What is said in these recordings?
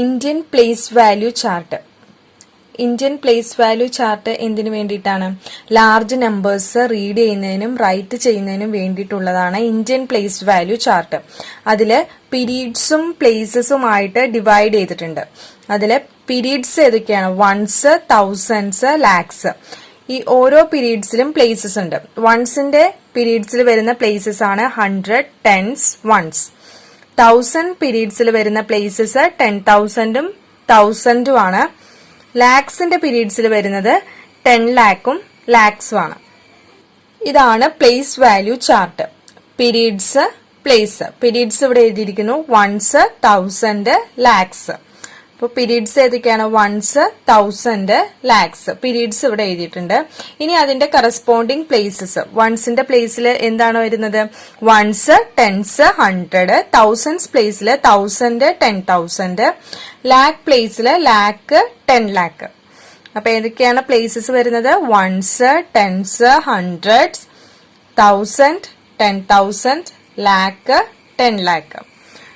Indian place value chart. Indian place value chart എന്തിനു വേണ്ടിയിട്ടാണ്? Large numbers read ചെയ്യുന്നതിനും right ചെയ്യുന്നതിനും വേണ്ടിയിട്ടുള്ളതാണ് ഇന്ത്യൻ പ്ലേസ് വാല്യൂ ചാർട്ട്. അതില് പീരീഡ്സും പ്ലേസസുമായിട്ട് ഡിവൈഡ് ചെയ്തിട്ടുണ്ട്. അതില് പീരീഡ്സ് ഏതൊക്കെയാണ്? Ones, thousands, lakhs. ഈ ഓരോ പീരീഡ്സിലും പ്ലേസസ് ഉണ്ട്. വൺസിന്റെ പീരീഡ്സിൽ വരുന്ന പ്ലേസസ് ആണ് 100, ടെൻസ്, വൺസ്. 1000 പീരീഡ്സിൽ വരുന്ന പ്ലേസസ് 10,000ഉം 1000ഉം ആണ്. ലാക്സിന്റെ പീരീഡ്സിൽ വരുന്നത് 10 lakhഉം ലാക്സും ആണ്. ഇതാണ് place value chart. Periods, place. Periods ഇവിടെ എഴുതിയിരിക്കുന്നു വൺസ്, 1000, ലാക്സ്. അപ്പോൾ പീരീഡ്സ് ഏതൊക്കെയാണ്? വൺസ്, 1000, ലാക്സ്. പീരീഡ്സ് ഇവിടെ എഴുതിയിട്ടുണ്ട്. ഇനി അതിന്റെ കറസ്പോണ്ടിങ് പ്ലേസസ്. വൺസിന്റെ പ്ലേസിൽ എന്താണ് വരുന്നത്? Ones, tens, 100. തൗസൻഡ്സ് പ്ലേസിൽ 1000, 10,000. ലാക്ക് പ്ലേസിൽ ലാക്ക്, 10 lakh. അപ്പൊ ഏതൊക്കെയാണ് പ്ലേസസ് വരുന്നത്? Ones, tens, 100, 1000, 10,000, lakh, 10 lakh.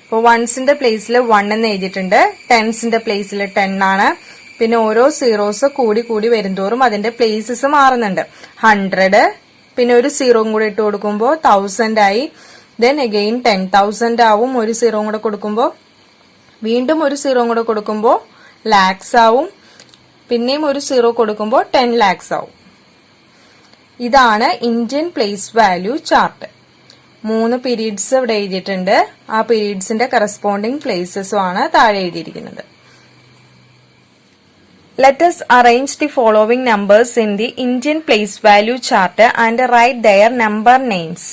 അപ്പോൾ വൺസിന്റെ പ്ലേസിൽ 1 എന്ന് എഴുതിയിട്ടുണ്ട്. ടെൻസിന്റെ പ്ലേസിൽ 10 ആണ്. പിന്നെ ഓരോ സീറോസ് കൂടി കൂടി വരുന്തോറും അതിന്റെ പ്ലേസസ് മാറുന്നുണ്ട്. 100, പിന്നെ ഒരു സീറോയും കൂടെ ഇട്ട് കൊടുക്കുമ്പോൾ 1000 ആയി. ദെൻ അഗെയിൻ 10,000 ആവും. ഒരു സീറോയും കൂടെ കൊടുക്കുമ്പോൾ വീണ്ടും ഒരു സീറോയും കൂടെ കൊടുക്കുമ്പോൾ ലാക്സ് ആവും. പിന്നെയും ഒരു സീറോ കൊടുക്കുമ്പോൾ 10 lakhs ആവും. ഇതാണ് Indian place value chart. 3 periods ഇവിടെ എഴുതിയിട്ടുണ്ട്. ആ പീരീഡ്സിന്റെ കറസ്പോണ്ടിങ് പ്ലേസസും ആണ് താഴെ എഴുതിയിരിക്കുന്നത്. Let us arrange the following numbers in the Indian place value chart and write their number names.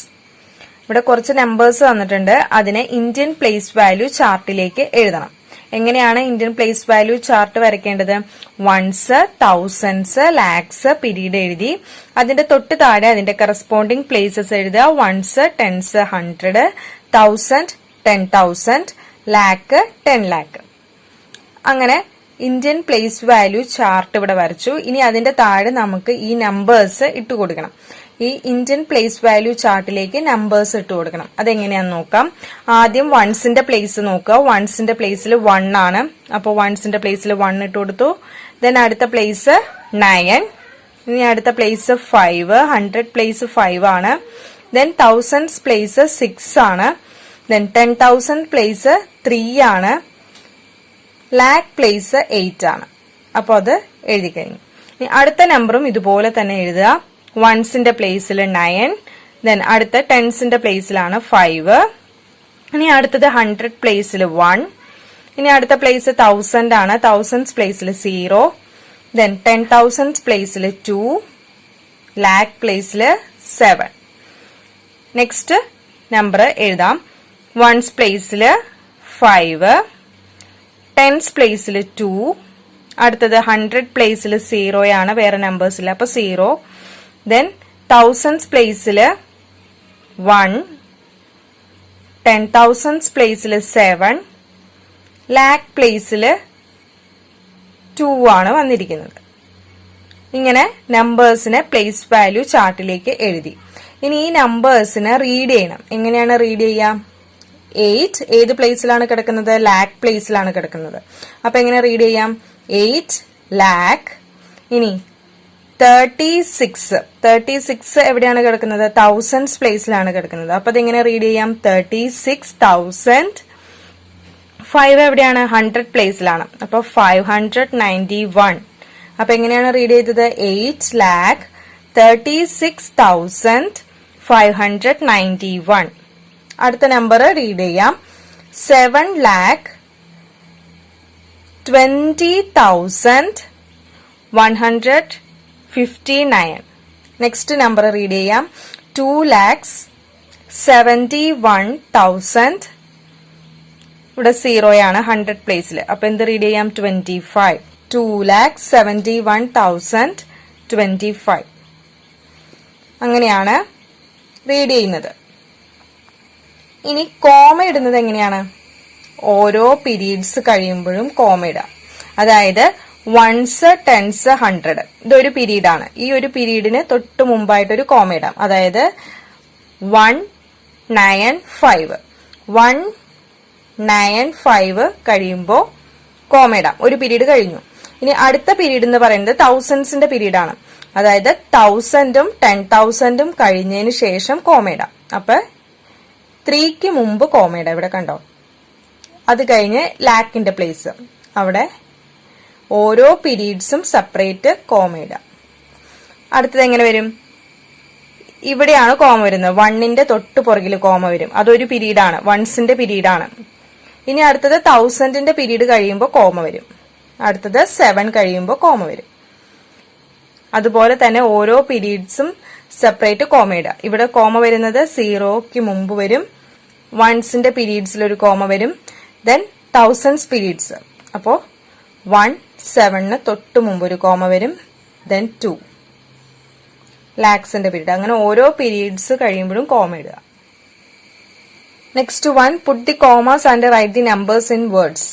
ഇവിടെ കുറച്ച് നമ്പേഴ്സ് തന്നിട്ടുണ്ട്. അതിനെ ഇന്ത്യൻ പ്ലേസ് വാല്യൂ ചാർട്ടിലേക്ക് എഴുതണം. എങ്ങനെയാണ് ഇന്ത്യൻ പ്ലേസ് വാല്യൂ ചാർട്ട് വരയ്ക്കേണ്ടത്? വൺസ്, തൗസൻഡ്സ്, ലാക്സ്, പീരീഡ് എഴുതി അതിന്റെ തൊട്ട് താഴെ അതിന്റെ കറസ്പോണ്ടിങ് പ്ലേസസ് എഴുതുക. Ones, tens, 100, 1000, 10,000, lakh, 10 lakh. അങ്ങനെ ഇന്ത്യൻ പ്ലേസ് വാല്യൂ ചാർട്ട് ഇവിടെ വരച്ചു. ഇനി അതിന്റെ താഴെ നമുക്ക് ഈ നമ്പേഴ്സ് ഇട്ട് കൊടുക്കണം. ഈ ഇന്ത്യൻ പ്ലേസ് വാല്യൂ ചാർട്ടിലേക്ക് നമ്പേഴ്സ് ഇട്ട് കൊടുക്കണം. അതെങ്ങനെയാന്ന് നോക്കാം. ആദ്യം വൺസിന്റെ പ്ലേസ് നോക്കുക. വൺസിന്റെ പ്ലേസിൽ 1 ആണ്. അപ്പോൾ വൺസിന്റെ പ്ലേസിൽ 1 ഇട്ട് കൊടുത്തു. ദെൻ അടുത്ത പ്ലേസ് 9. ഇനി അടുത്ത പ്ലേസ് 5. 100 പ്ലേസ് 5 ആണ്. ദെൻ തൗസൻഡ്സ് പ്ലേസ് 6 ആണ്. ദെൻ 10,000 പ്ലേസ് 3 ആണ്. ലാക്ക് പ്ലേസ് 8 ആണ്. അപ്പോൾ അത് എഴുതി കഴിഞ്ഞു. ഇനി അടുത്ത നമ്പറും ഇതുപോലെ തന്നെ എഴുതുക. വൺസിന്റെ പ്ലേസിൽ 9. ദെൻ അടുത്ത ടെൻസിന്റെ പ്ലേസിലാണ് 5. ഇനി അടുത്തത് 100 പ്ലേസിൽ 1. ഇനി അടുത്ത പ്ലേസ് 1000 ആണ്. തൗസൻഡ്സ് പ്ലേസിൽ 0. ദെൻ 10,000 പ്ലേസിൽ 2. ലാക്ക് പ്ലേസിൽ 7. നെക്സ്റ്റ് നമ്പർ എഴുതാം. വൺസ് പ്ലേസിൽ 5. ടെൻസ് പ്ലേസിൽ 2. അടുത്തത് 100 പ്ലേസിൽ 0 ആണ്. വേറെ നമ്പേഴ്സ് ഇല്ല. അപ്പൊ 0. ദെൻ തൗസൻഡ്സ് പ്ലേസിൽ 1. 10,000 പ്ലേസിൽ 7. ലാക്ക് പ്ലേസിൽ 2 ആണ് വന്നിരിക്കുന്നത്. ഇങ്ങനെ നമ്പേഴ്സിനെ പ്ലേസ് വാല്യൂ ചാർട്ടിലേക്ക് എഴുതി. ഇനി ഈ നമ്പേഴ്സിനെ റീഡ് ചെയ്യണം. എങ്ങനെയാണ് റീഡ് ചെയ്യാം? 8 ഏത് പ്ലേസിലാണ് കിടക്കുന്നത്? ലാക്ക് പ്ലേസിലാണ് കിടക്കുന്നത്. അപ്പൊ എങ്ങനെ റീഡ് ചെയ്യാം? 8 ലാക്ക്. ഇനി 36 എവിടെയാണ് കിടക്കുന്നത്? തൗസൻഡ്സ് പ്ലേസിലാണ് കിടക്കുന്നത്. അപ്പൊ അതെങ്ങനെ റീഡ് ചെയ്യാം? 36,000. 5 എവിടെയാണ്? 100 പ്ലേസിലാണ്. അപ്പൊ 591. അപ്പൊ എങ്ങനെയാണ് റീഡ് ചെയ്തത്? 8 lakh 36,591. അടുത്ത നമ്പർ റീഡ് ചെയ്യാം. 7 lakh 20,159. നെക്സ്റ്റ് നമ്പർ റീഡ് ചെയ്യാം. 2 lakhs 71,000. ഇവിടെ 0 ആണ് 100 പ്ലേസിൽ. അപ്പൊ എന്ത് റീഡ് ചെയ്യാം? 25. 2 lakhs 71,025. അങ്ങനെയാണ് റീഡ് ചെയ്യുന്നത്. ഇനി കോമ ഇടുന്നത് എങ്ങനെയാണ്? ഓരോ പീരീഡ്സ് കഴിയുമ്പോഴും കോമ ഇടാം. അതായത് വൺസ്, ടെൻസ്, 100 ഇതൊരു പീരീഡ് ആണ്. ഈ ഒരു പീരീഡിന് തൊട്ട് മുമ്പായിട്ടൊരു കോമ ഇടാം. അതായത് 195 കഴിയുമ്പോൾ കോമ ഇടാം. ഒരു പീരീഡ് കഴിഞ്ഞു. ഇനി അടുത്ത പീരീഡ് എന്ന് പറയുന്നത് തൗസൻഡ്സിന്റെ പീരീഡ് ആണ്. അതായത് 1000ഉം 10,000ഉം കഴിഞ്ഞതിന് ശേഷം കോമ ഇടാം. അപ്പൊ 3ക്ക് മുമ്പ് കോമ ഇടാം. ഇവിടെ കണ്ടോ, അത് കഴിഞ്ഞ് ലാക്കിന്റെ പ്ലേസ്, അവിടെ ഓരോ പീരീഡ്സും സെപ്പറേറ്റ് കോമ ഇടാം. അടുത്തത് എങ്ങനെ വരും? ഇവിടെയാണ് കോമ വരുന്നത്. 1ന്റെ തൊട്ട് പുറകിൽ കോമ വരും. അതൊരു പീരീഡാണ്, വൺസിന്റെ പീരീഡാണ്. ഇനി അടുത്തത് 1000ന്റെ പീരീഡ് കഴിയുമ്പോൾ കോമ വരും. അടുത്തത് 7 കഴിയുമ്പോൾ കോമ വരും. അതുപോലെ തന്നെ ഓരോ പീരീഡ്സും സെപ്പറേറ്റ് കോമ ഇടുക. ഇവിടെ കോമ വരുന്നത് 0ക്ക് മുമ്പ് വരും. വൺസിന്റെ പീരീഡ്സിൽ ഒരു കോമ വരും. ദെൻ 1000s പീരീഡ്സ്, അപ്പോ 1 7ന് തൊട്ട് മുമ്പ് ഒരു കോമ വരും. ദെൻ 2 ലാക്സിന്റെ പീരീഡ്. അങ്ങനെ ഓരോ പീരീഡ്സ് കഴിയുമ്പോഴും കോമ ഇടുക. Next 1, put the commas and write the numbers in words.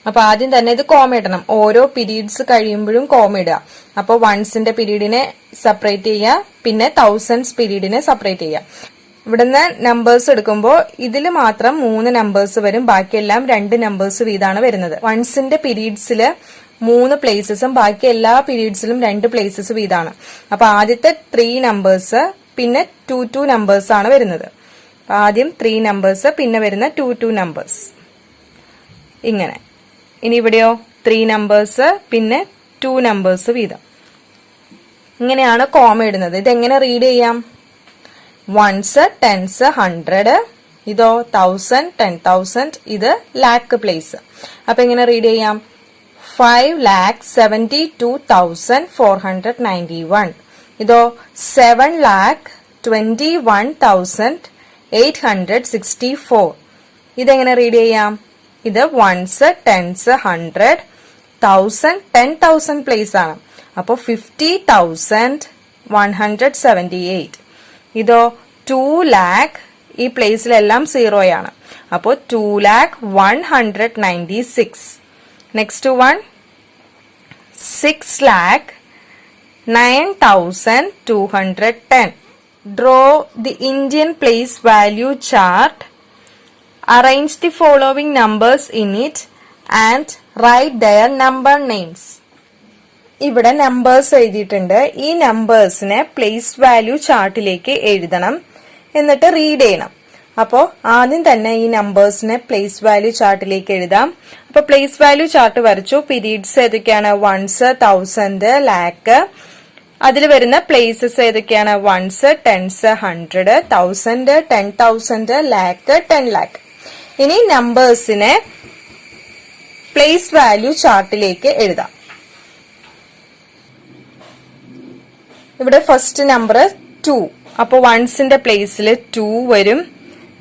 അപ്പൊ ആദ്യം തന്നെ ഇത് കോമ ഇടണം. ഓരോ പീരീഡ്സ് കഴിയുമ്പോഴും കോമ ഇടുക. അപ്പൊ വൺസിന്റെ പീരീഡിനെ സെപ്പറേറ്റ് ചെയ്യുക, പിന്നെ 1000s പീരീഡിനെ സെപ്പറേറ്റ് ചെയ്യുക. ഇവിടുന്ന് നമ്പേഴ്സ് എടുക്കുമ്പോൾ ഇതിൽ മാത്രം 3 നമ്പേഴ്സ് വരും, ബാക്കിയെല്ലാം 2 നമ്പേഴ്സ് വീതമാണ് വരുന്നത്. വൺസിന്റെ പീരീഡ്സിൽ 3 പ്ലേസസും ബാക്കി എല്ലാ പീരീഡ്സിലും 2 പ്ലേസസ് വീതമാണ്. അപ്പൊ ആദ്യത്തെ 3 നമ്പേഴ്സ് പിന്നെ 2 നമ്പേഴ്സ് ആണ് വരുന്നത്. ആദ്യം 3 നമ്പേഴ്സ്, പിന്നെ വരുന്ന 2 നമ്പേഴ്സ്, ഇങ്ങനെ. ഇനി ഇവിടെയോ 3 നമ്പേഴ്സ് പിന്നെ 2 നമ്പേഴ്സ് വീതം. ഇങ്ങനെയാണ് കോമ ഇടുന്നത്. ഇതെങ്ങനെ റീഡ് ചെയ്യാം? 1s 10s 100, ഇതോ 1000 10,000, ഇത് ലാക്ക് പ്ലേസ്. അപ്പൊ എങ്ങനെ റീഡ് ചെയ്യാം? 5,72,491, ഇതോ 7,21,864. ഇതെങ്ങനെ റീഡ് ചെയ്യാം? ഇത് 1s 10s 100, 1000 10,000 പ്ലേസ് ആണ്. അപ്പോ 50,178. ഇതോ 2 lakh, ഈ പ്ലേസിലെല്ലാം 0 ആണ്. അപ്പോ 2,196. Next 1, 6,09,210. Draw the Indian place value chart. Arrange the following numbers in it and write their number names. ഇവിടെ നമ്പേഴ്സ് എഴുതിയിട്ടുണ്ട്. ഈ നമ്പേഴ്സിനെ പ്ലേസ് വാല്യൂ ചാർട്ടിലേക്ക് എഴുതണം, എന്നിട്ട് റീഡ് ചെയ്യണം. അപ്പോ ആദ്യം തന്നെ ഈ നമ്പേഴ്സിനെ പ്ലേസ് വാല്യൂ ചാർട്ടിലേക്ക് എഴുതാം. അപ്പൊ പ്ലേസ് വാല്യൂ ചാർട്ട് വരച്ചു. പീരീഡ്സ് ഏതൊക്കെയാണ്? 1s 1000 ലാക്ക്. അതിൽ വരുന്ന പ്ലേസസ് ഏതൊക്കെയാണ്? 1s 10s 100, 1000 10,000, lakh 10 lakh. ഇനി നമ്പേഴ്സിനെ പ്ലേസ് വാല്യൂ ചാർട്ടിലേക്ക് എഴുതാം. ഇവിടെ ഫസ്റ്റ് നമ്പർ 2. അപ്പൊ വൺസിന്റെ പ്ലേസിൽ 2 വരും.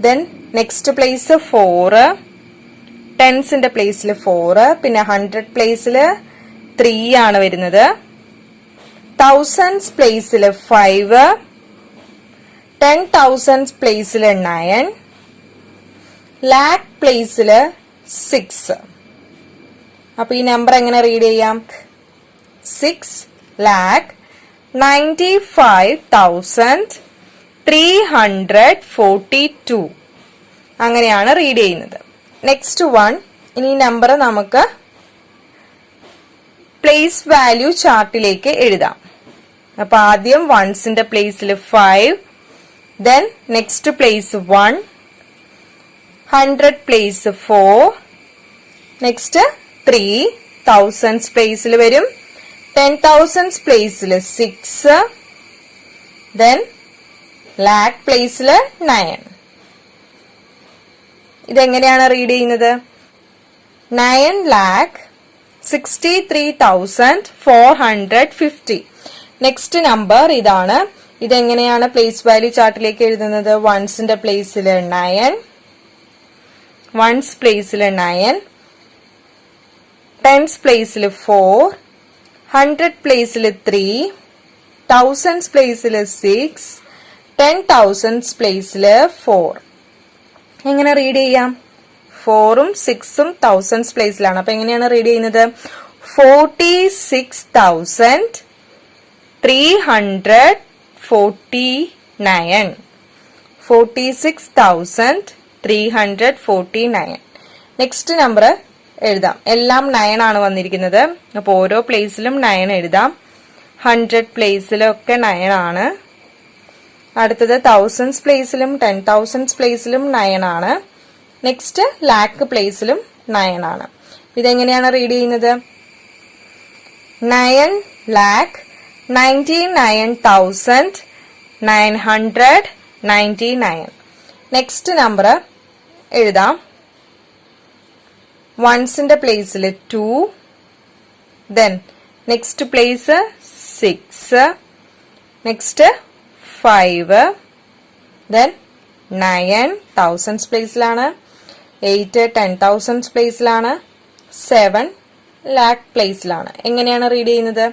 ദെൻ നെക്സ്റ്റ് പ്ലേസ് 4, ടെൻസിന്റെ പ്ലേസിൽ 4, പിന്നെ 100 പ്ലേസിൽ 3 ആണ് വരുന്നത്. 1000s പ്ലേസിൽ 5, 10,000s പ്ലേസിൽ 9, ലാക്ക് പ്ലേസിൽ 6. അപ്പൊ ഈ നമ്പർ എങ്ങനെ റീഡ് ചെയ്യാം? 6,95,342. അങ്ങനെയാണ് റീഡ് ചെയ്യുന്നത്. നെക്സ്റ്റ് 1, ഇനി നമ്പർ നമുക്ക് പ്ലേസ് വാല്യൂ ചാർട്ടിലേക്ക് എഴുതാം. അപ്പൊ ആദ്യം വൺസിന്റെ പ്ലേസിൽ 5, then next place 1, 100 place 4, next 3, 1000s പ്ലേസിൽ വരും. 10,000s പ്ലേസിൽ 6, ദെൻ ലാക്ക് പ്ലേസിൽ 9. ഇതെങ്ങനെയാണ് റീഡ് ചെയ്യുന്നത്? 9,63,450. നെക്സ്റ്റ് നമ്പർ ഇതാണ്. ഇതെങ്ങനെയാണ് പ്ലേസ് വാല്യൂ ചാർട്ടിലേക്ക് എഴുതുന്നത്? വൺസിന്റെ പ്ലേസിൽ 9, വൺസ് പ്ലേസിൽ 9, ടെൻസ് പ്ലേസിൽ 4, 100 പ്ലേസിൽ 3, 1000s പ്ലേസിൽ 6, 10,000s പ്ലേസിൽ 4. എങ്ങനെ റീഡ് ചെയ്യാം? 4ഉം 6ഉം 1000s പ്ലേസിലാണ്. അപ്പൊ എങ്ങനെയാണ് റീഡ് ചെയ്യുന്നത്? 46,349. 46,349. നെക്സ്റ്റ് നമ്പർ എഴുതാം. എല്ലാം 9 ആണ് വന്നിരിക്കുന്നത്. അപ്പോൾ ഓരോ പ്ലേസിലും 9 എഴുതാം. 100 പ്ലേസിലൊക്കെ 9 ആണ്. അടുത്തത് തൗസൻഡ്സ് പ്ലേസിലും 10,000 പ്ലേസിലും 9 ആണ്. നെക്സ്റ്റ് ലാക്ക് പ്ലേസിലും 9 ആണ്. ഇതെങ്ങനെയാണ് റീഡ് ചെയ്യുന്നത്? 9,99,999. നെക്സ്റ്റ് നമ്പർ എഴുതാം. വൺസിന്റെ പ്ലേസിൽ 2, then next place 6, next 5, then 9 thousands പ്ലേസിലാണ്, 8 10,000 പ്ലേസിലാണ്, 7 ലാക്ക് പ്ലേസിലാണ്. എങ്ങനെയാണ് റീഡ് ചെയ്യുന്നത്?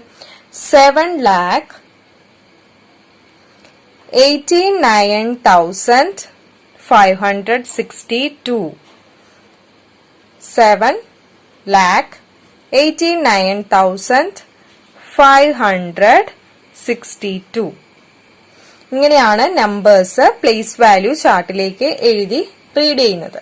7,89,562. 7,89,562. ഇങ്ങനെയാണ് നമ്പേഴ്സ് പ്ലേസ് വാല്യൂ ചാർട്ടിലേക്ക് എഴുതി റീഡ് ചെയ്യുന്നത്.